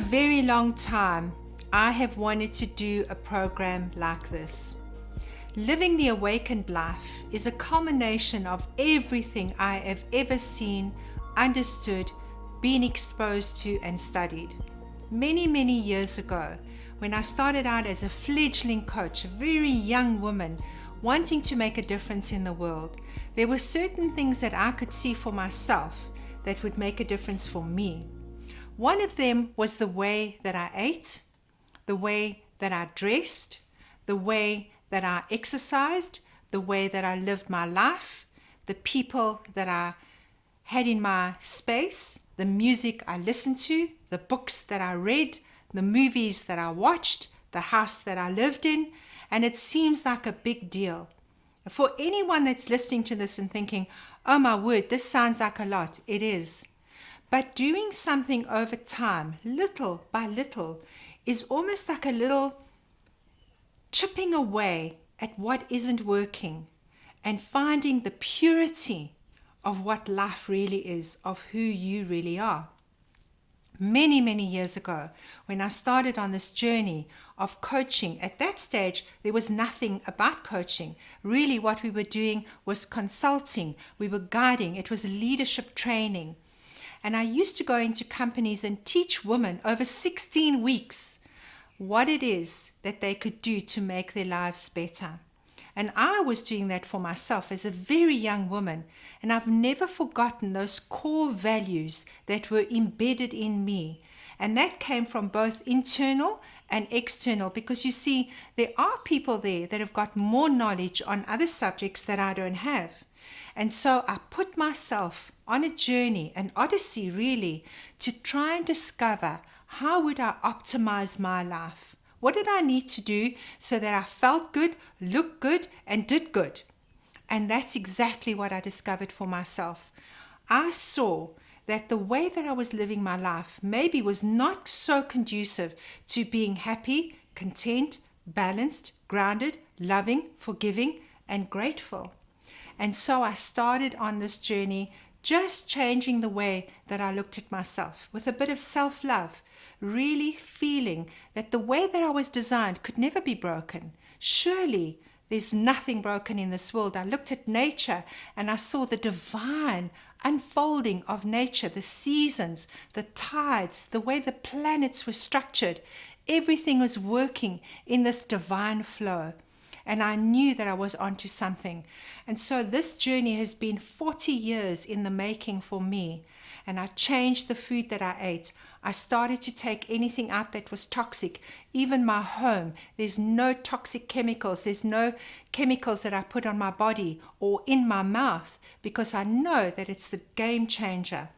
very long time, I have wanted to do a program like this. Living the Awakened Life is a culmination of everything I have ever seen, understood, been exposed to, and studied. Many, many years ago, when I started out as a fledgling coach, a very young woman wanting to make a difference in the world, there were certain things that I could see for myself that would make a difference for me. One of them was the way that I ate, the way that I dressed, the way that I exercised, the way that I lived my life, the people that I had in my space, the music I listened to, the books that I read, the movies that I watched, the house that I lived in, and it seems like a big deal. For anyone that's listening to this and thinking, oh my word, this sounds like a lot, it is. But doing something over time, little by little, is almost like a little chipping away at what isn't working and finding the purity of what life really is, of who you really are. Many, many years ago, when I started on this journey of coaching, at that stage, there was nothing about coaching. Really, what we were doing was consulting. We were guiding. It was leadership training. And I used to go into companies and teach women over 16 weeks what it is that they could do to make their lives better. And I was doing that for myself as a very young woman. And I've never forgotten those core values that were embedded in me. And that came from both internal and external, because you see, there are people there that have got more knowledge on other subjects that I don't have. And so I put myself on a journey, an odyssey really, to try and discover how would I optimize my life? What did I need to do so that I felt good, looked good, and did good? And that's exactly what I discovered for myself. I saw that the way that I was living my life maybe was not so conducive to being happy, content, balanced, grounded, loving, forgiving, and grateful. And so I started on this journey, just changing the way that I looked at myself with a bit of self-love, really feeling that the way that I was designed could never be broken. Surely there's nothing broken in this world. I looked at nature and I saw the divine unfolding of nature, the seasons, the tides, the way the planets were structured. Everything was working in this divine flow. And I knew that I was onto something. And so this journey has been 40 years in the making for me. And I changed the food that I ate. I started to take anything out that was toxic. Even my home, there's no toxic chemicals. There's no chemicals that I put on my body or in my mouth, because I know that it's the game changer.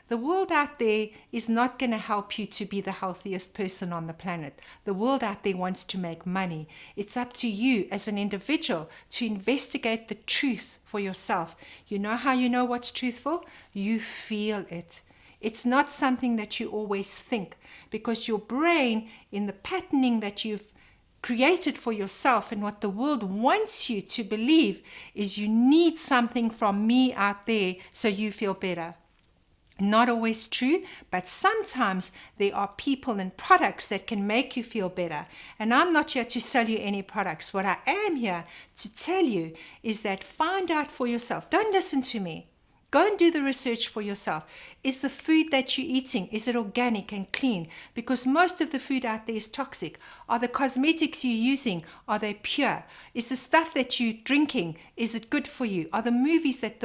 The world out there is not going to help you to be the healthiest person on the planet. The world out there wants to make money. It's up to you as an individual to investigate the truth for yourself. You know how you know what's truthful? You feel it. It's not something that you always think, because your brain, in the patterning that you've created for yourself and what the world wants you to believe, is you need something from me out there so you feel better. Not always true, but sometimes there are people and products that can make you feel better. And I'm not here to sell you any products. What I am here to tell you is that find out for yourself. Don't listen to me. Go and do the research for yourself. Is the food that you're eating, is it organic and clean? Because most of the food out there is toxic. Are the cosmetics you're using, are they pure? Is the stuff that you're drinking, is it good for you? Are the movies that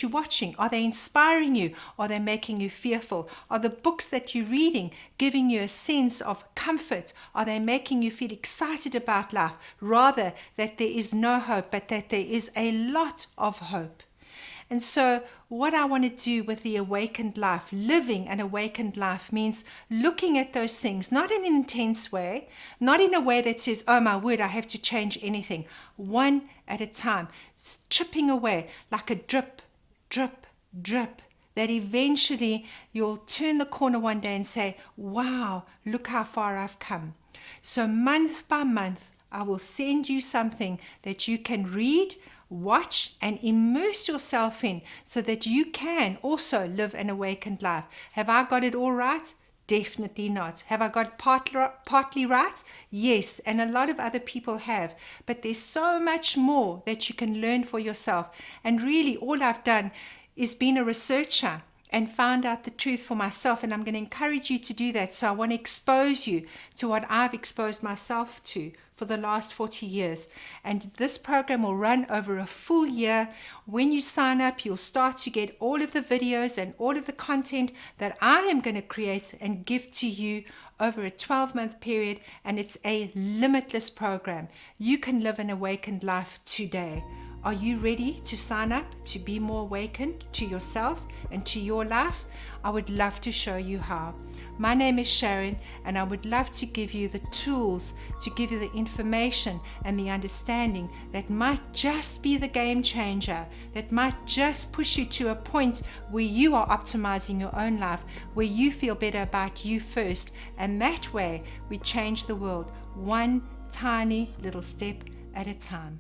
you're watching, are they inspiring you? Are they making you fearful? Are the books that you're reading giving you a sense of comfort? Are they making you feel excited about life, rather that there is no hope, but that there is a lot of hope? And so what I want to do with the awakened life, living an awakened life, means looking at those things, not in an intense way, not in a way that says, oh my word, I have to change anything. One at a time, chipping away like a drip, drip, drip, that eventually you'll turn the corner one day and say, wow, look how far I've come. So month by month, I will send you something that you can read, watch, and immerse yourself in, so that you can also live an awakened life. Have I got it all right? Definitely not. Have I got partly right? Yes, and a lot of other people have. But there's so much more that you can learn for yourself. And really, all I've done is been a researcher and found out the truth for myself. And I'm going to encourage you to do that. So I want to expose you to what I've exposed myself to for the last 40 years. And this program will run over a full year. When you sign up, you'll start to get all of the videos and all of the content that I am going to create and give to you over a 12-month period. And it's a limitless program. You can live an awakened life today. Are you ready to sign up to be more awakened to yourself and to your life? I would love to show you how. My name is Sharon, and I would love to give you the tools, to give you the information and the understanding that might just be the game changer, that might just push you to a point where you are optimizing your own life, where you feel better about you first. And that way, we change the world one tiny little step at a time.